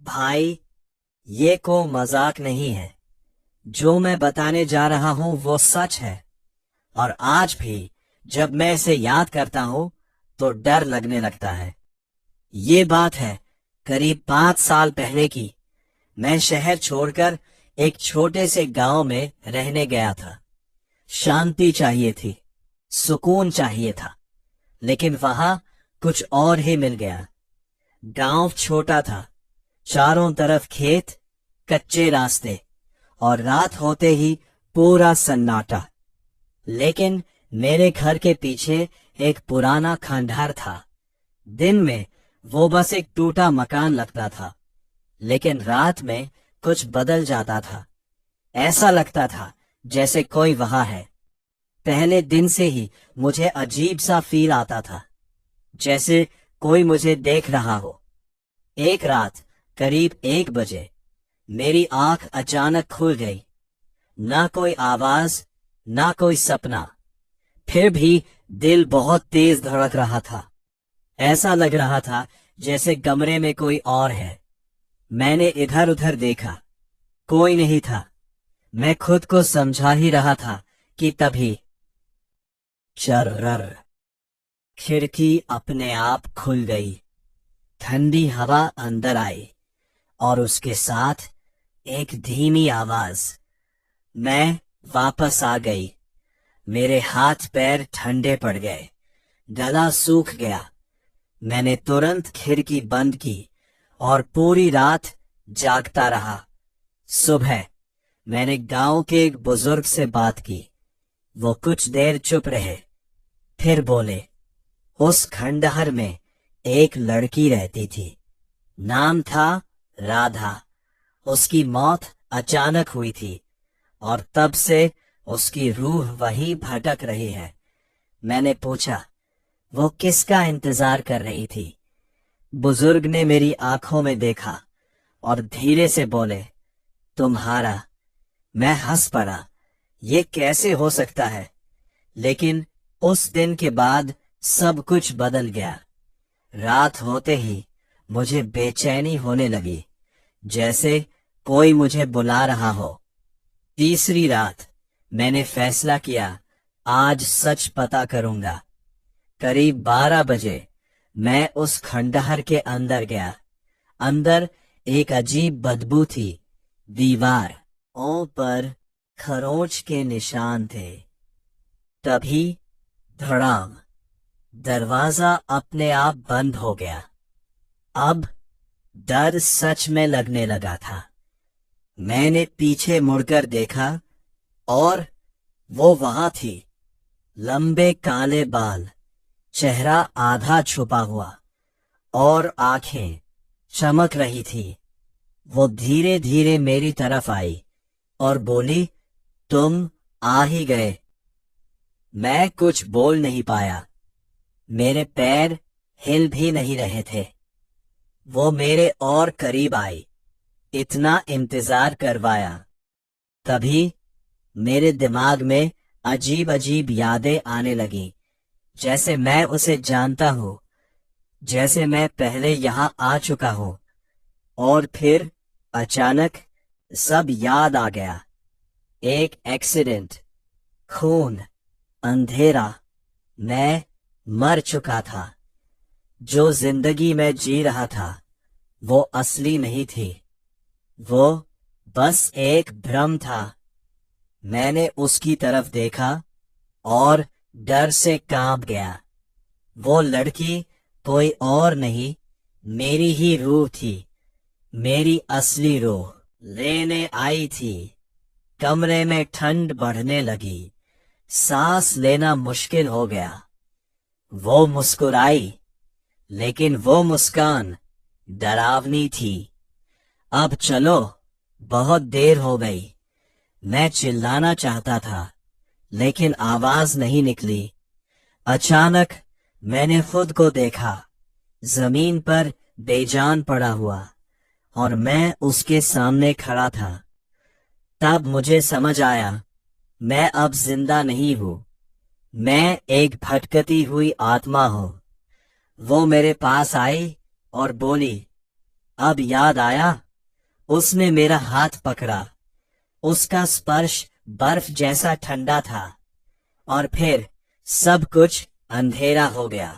भाई, ये को मजाक नहीं है। जो मैं बताने जा रहा हूं वो सच है। और आज भी जब मैं इसे याद करता हूं तो डर लगने लगता है। ये बात है करीब 5 साल पहले की। मैं शहर छोड़कर एक छोटे से गांव में रहने गया था। शांति चाहिए थी, सुकून चाहिए था, लेकिन वहां कुछ और ही मिल गया। गांव छोटा था, चारों तरफ खेत, कच्चे रास्ते और रात होते ही पूरा सन्नाटा। लेकिन मेरे घर के पीछे एक पुराना खंडहर था। दिन में वो बस एक टूटा मकान लगता था, लेकिन रात में कुछ बदल जाता था। ऐसा लगता था जैसे कोई वहां है। पहले दिन से ही मुझे अजीब सा फील आता था, जैसे कोई मुझे देख रहा हो। एक रात करीब 1 बजे मेरी आंख अचानक खुल गई। ना कोई आवाज, ना कोई सपना, फिर भी दिल बहुत तेज धड़क रहा था। ऐसा लग रहा था जैसे कमरे में कोई और है। मैंने इधर उधर देखा, कोई नहीं था। मैं खुद को समझा ही रहा था कि तभी चर्रर, खिड़की अपने आप खुल गई। ठंडी हवा अंदर आई और उसके साथ एक धीमी आवाज, मैं वापस आ गई। मेरे हाथ पैर ठंडे पड़ गए, गला सूख गया। मैंने तुरंत खिड़की बंद की और पूरी रात जागता रहा। सुबह मैंने गांव के एक बुजुर्ग से बात की। वो कुछ देर चुप रहे, फिर बोले, उस खंडहर में एक लड़की रहती थी। नाम था राधा। उसकी मौत अचानक हुई थी और तब से उसकी रूह वहीं भटक रही है। मैंने पूछा, वो किसका इंतजार कर रही थी? बुजुर्ग ने मेरी आंखों में देखा और धीरे से बोले, तुम्हारा। मैं हंस पड़ा, ये कैसे हो सकता है? लेकिन उस दिन के बाद सब कुछ बदल गया। रात होते ही मुझे बेचैनी होने लगी, जैसे कोई मुझे बुला रहा हो। तीसरी रात मैंने फैसला किया, आज सच पता करूंगा। करीब 12 बजे मैं उस खंडहर के अंदर गया। अंदर एक अजीब बदबू थी। दीवारों पर खरोंच के निशान थे। तभी धड़ाम, दरवाजा अपने आप बंद हो गया। अब डर सच में लगने लगा था। मैंने पीछे मुड़कर देखा और वो वहां थी। लंबे काले बाल, चेहरा आधा छुपा हुआ और आंखें चमक रही थी। वो धीरे धीरे मेरी तरफ आई और बोली, तुम आ ही गए। मैं कुछ बोल नहीं पाया। मेरे पैर हिल भी नहीं रहे थे। वो मेरे और करीब आई, इतना इंतजार करवाया। तभी मेरे दिमाग में अजीब अजीब यादें आने लगी, जैसे मैं उसे जानता हूं, जैसे मैं पहले यहां आ चुका हूं। और फिर अचानक सब याद आ गया। एक एक्सीडेंट, खून, अंधेरा। मैं मर चुका था। जो जिंदगी में जी रहा था वो असली नहीं थी, वो बस एक भ्रम था। मैंने उसकी तरफ देखा और डर से कांप गया। वो लड़की कोई और नहीं, मेरी ही रूह थी। मेरी असली रूह लेने आई थी। कमरे में ठंड बढ़ने लगी, सांस लेना मुश्किल हो गया। वो मुस्कुराई, लेकिन वो मुस्कान डरावनी थी। अब चलो, बहुत देर हो गई। मैं चिल्लाना चाहता था, लेकिन आवाज नहीं निकली। अचानक मैंने खुद को देखा, जमीन पर बेजान पड़ा हुआ, और मैं उसके सामने खड़ा था। तब मुझे समझ आया, मैं अब जिंदा नहीं हूं। मैं एक भटकती हुई आत्मा हूं। वो मेरे पास आई और बोली, अब याद आया, उसने मेरा हाथ पकड़ा। उसका स्पर्श बर्फ जैसा ठंडा था और फिर सब कुछ अंधेरा हो गया।